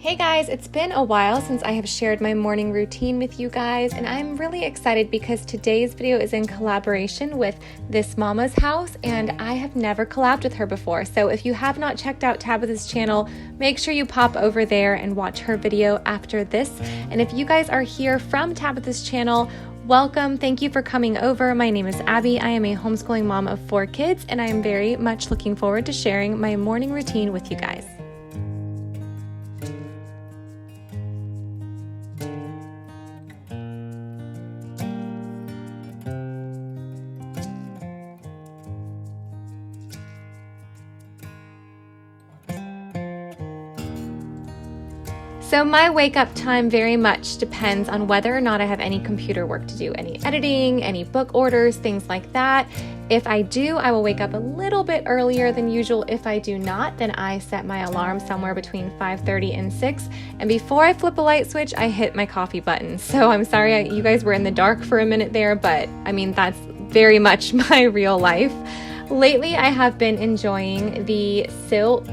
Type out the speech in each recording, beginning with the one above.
Hey guys, it's been a while since I have shared my morning routine with you guys, and I'm really excited because today's video is in collaboration with This Mama's House, and I have never collabed with her before. So if you have not checked out Tabitha's channel, make sure you pop over there and watch her video after this. And if you guys are here from Tabitha's channel, welcome. Thank you for coming over. My name is Abby. I am a homeschooling mom of 4 kids, and I am very much looking forward to sharing my morning routine with you guys. So my wake up time very much depends on whether or not I have any computer work to do, any editing, any book orders, things like that. If I do, I will wake up a little bit earlier than usual. If I do not, then I set my alarm somewhere between 5:30 and 6. And before I flip a light switch, I hit my coffee button. So I'm sorry you guys were in the dark for a minute there, but I mean, that's very much my real life. Lately, I have been enjoying the Silk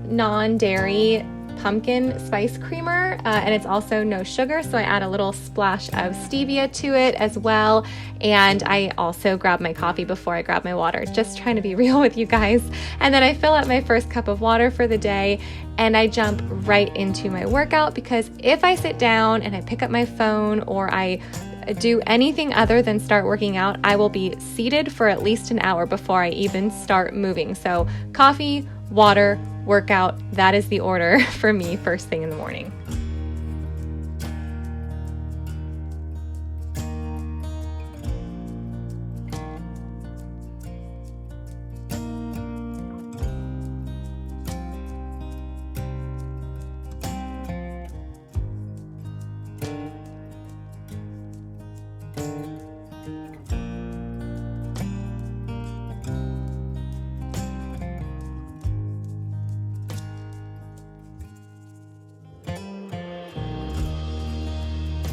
non-dairy pumpkin spice creamer, and it's also no sugar, so I add a little splash of stevia to it as well. And I also grab my coffee before I grab my water, just trying to be real with you guys. And then I fill up my first cup of water for the day, and I jump right into my workout, because if I sit down and I pick up my phone or I do anything other than start working out, I will be seated for at least an hour before I even start moving. So coffee, water, workout, that is the order for me first thing in the morning.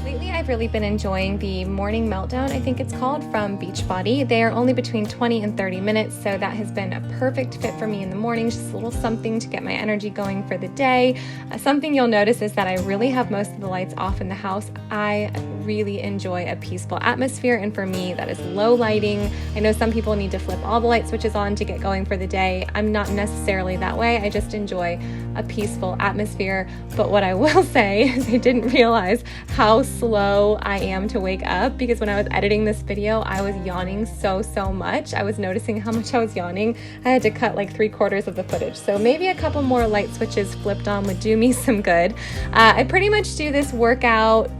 Lately, I've really been enjoying the Morning Meltdown, I think it's called, from Beachbody. They are only between 20 and 30 minutes, so that has been a perfect fit for me in the morning, just a little something to get my energy going for the day. Something you'll notice is that I really have most of the lights off in the house. I really enjoy a peaceful atmosphere, and for me, that is low lighting. I know some people need to flip all the light switches on to get going for the day. I'm not necessarily that way. I just enjoy a peaceful atmosphere. But what I will say is I didn't realize how slow I am to wake up, because when I was editing this video, I was yawning so much. I was noticing how much I was yawning. I had to cut like 3/4 of the footage. So maybe a couple more light switches flipped on would do me some good. I pretty much do this workout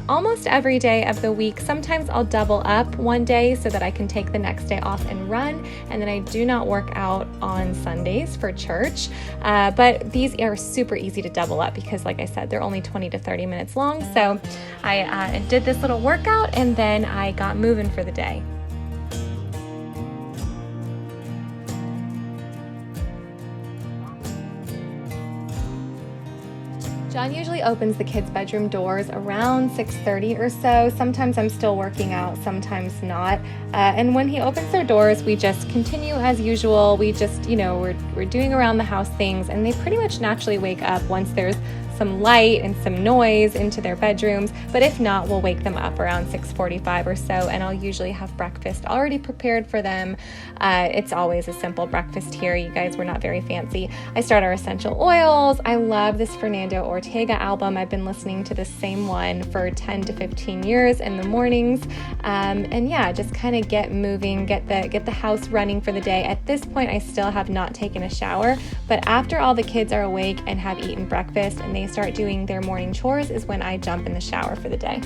almost every day of the week. Sometimes I'll double up one day so that I can take the next day off and run. And then I do not work out on Sundays for church. But these are super easy to double up because, like I said, they're only 20 to 30 minutes long. So I did this little workout and then I got moving for the day. John usually opens the kids' bedroom doors around 6:30 or so. Sometimes I'm still working out, sometimes not. And when he opens their doors, we just continue as usual. We just, we're doing around the house things, and they pretty much naturally wake up once there's some light and some noise into their bedrooms. But if not, we'll wake them up around 6:45 or so, and I'll usually have breakfast already prepared for them. It's always a simple breakfast here. You guys, we're not very fancy. I start our essential oils. I love this Fernando Ortega album. I've been listening to the same one for 10 to 15 years in the mornings. And yeah, just kind of get moving, get the house running for the day. At this point, I still have not taken a shower, but after all the kids are awake and have eaten breakfast and they start doing their morning chores is when I jump in the shower for the day.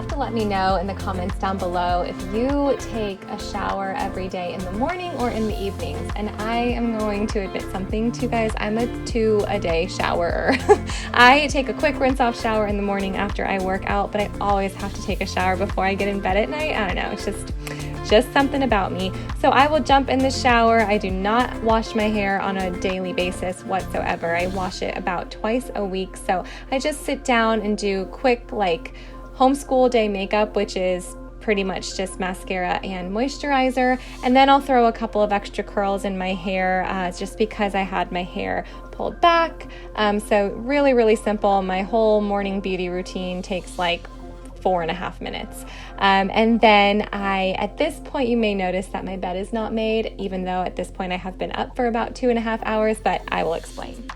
have to let me know in the comments down below if you take a shower every day in the morning or in the evenings. And I am going to admit something to you guys. I'm a 2-a-day showerer. I take a quick rinse off shower in the morning after I work out, but I always have to take a shower before I get in bed at night. I don't know, it's just something about me. So I will jump in the shower. I do not wash my hair on a daily basis whatsoever. I wash it about twice a week. So I just sit down and do quick like homeschool day makeup, which is pretty much just mascara and moisturizer. And then I'll throw a couple of extra curls in my hair just because I had my hair pulled back. So really, really simple. My whole morning beauty routine takes like 4.5 minutes. And then at this point, you may notice that my bed is not made, even though at this point I have been up for about 2.5 hours, but I will explain.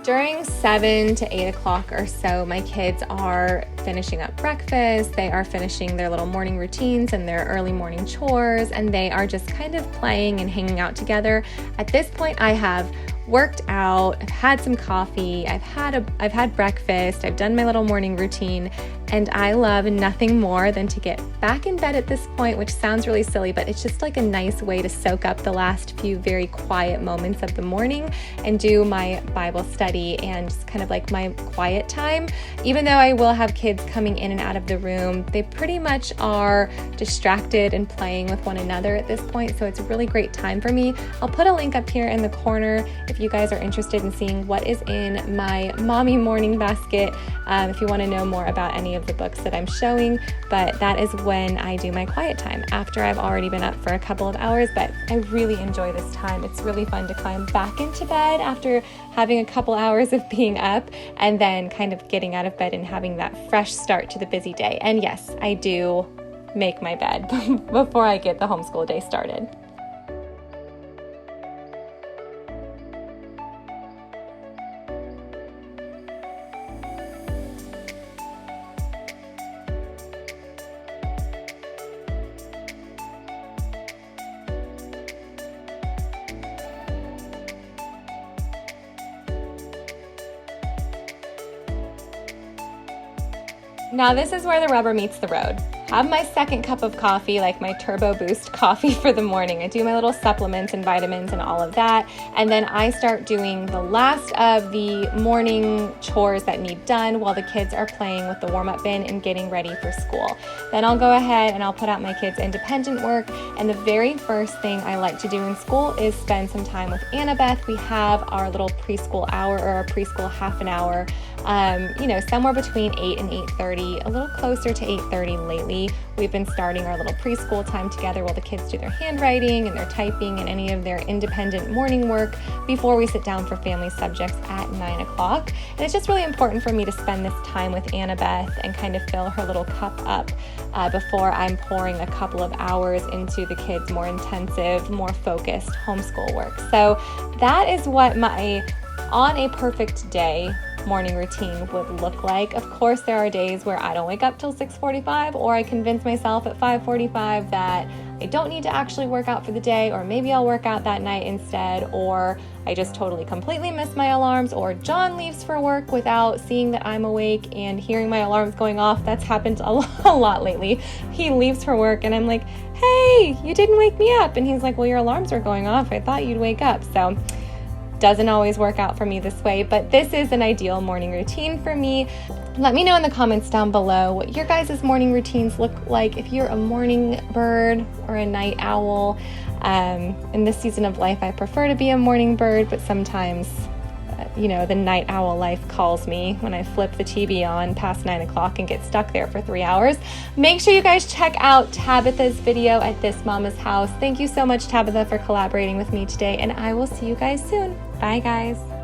During 7 to 8 o'clock or so, my kids are finishing up breakfast, they are finishing their little morning routines and their early morning chores, and they are just kind of playing and hanging out together. At this point, I have worked out, I've had some coffee, I've had breakfast, I've done my little morning routine, and I love nothing more than to get back in bed at this point, which sounds really silly, but it's just like a nice way to soak up the last few very quiet moments of the morning and do my Bible study and just kind of like my quiet time. Even though I will have kids coming in and out of the room, they pretty much are distracted and playing with one another at this point, so it's a really great time for me. I'll put a link up here in the corner if you guys are interested in seeing what is in my mommy morning basket, if you want to know more about any of the books that I'm showing. But that is when I do my quiet time, after I've already been up for a couple of hours. But I really enjoy this time. It's really fun to climb back into bed after having a couple hours of being up, and then kind of getting out of bed and having that fresh start to the busy day. And yes, I do make my bed before I get the homeschool day started. Now this is where the rubber meets the road. Have my second cup of coffee, like my Turbo Boost coffee for the morning. I do my little supplements and vitamins and all of that. And then I start doing the last of the morning chores that need done while the kids are playing with the warm-up bin and getting ready for school. Then I'll go ahead and I'll put out my kids' independent work. And the very first thing I like to do in school is spend some time with Annabeth. We have our little preschool hour, or our preschool half an hour, somewhere between 8 and 8:30, a little closer to 8:30 lately. We've been starting our little preschool time together while the kids do their handwriting and their typing and any of their independent morning work before we sit down for family subjects at 9 o'clock. And it's just really important for me to spend this time with Annabeth and kind of fill her little cup up before I'm pouring a couple of hours into the kids' more intensive, more focused homeschool work. So that is what my on a perfect day morning routine would look like. Of course, there are days where I don't wake up till 6:45, or I convince myself at 5:45 that I don't need to actually work out for the day, or maybe I'll work out that night instead, or I just totally completely miss my alarms, or John leaves for work without seeing that I'm awake and hearing my alarms going off. That's happened a lot lately. He leaves for work and I'm like, hey, you didn't wake me up. And he's like, well, your alarms are going off. I thought you'd wake up. So doesn't always work out for me this way, but this is an ideal morning routine for me. Let me know in the comments down below what your guys' morning routines look like, if you're a morning bird or a night owl. In this season of life, I prefer to be a morning bird, but sometimes, the night owl life calls me when I flip the TV on past 9 o'clock and get stuck there for 3 hours. Make sure you guys check out Tabitha's video at This Mama's House. Thank you so much, Tabitha, for collaborating with me today, and I will see you guys soon. Bye, guys.